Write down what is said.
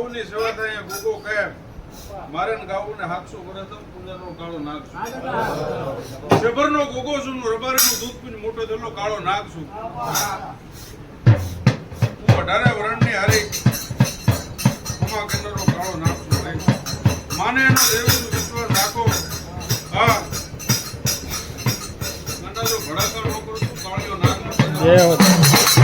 ગાઉની સેવા થાય ગોગો કહે મારે ગાવું ને 700 વર્ષ પૂજાનો કાળો નાખશું શેભરનો ગોગો છું રબારીનું દૂધ પીને મોટો થયેલો કાળો નાખશું હું 18 વર્ષની હારી ઉમા કેન્દ્રનો કાળો નાખશું માને એનો દેવનો વિશ્વાસ રાખો હા ગંડા જો ભડાકા ન કરું કાળિયો નાખ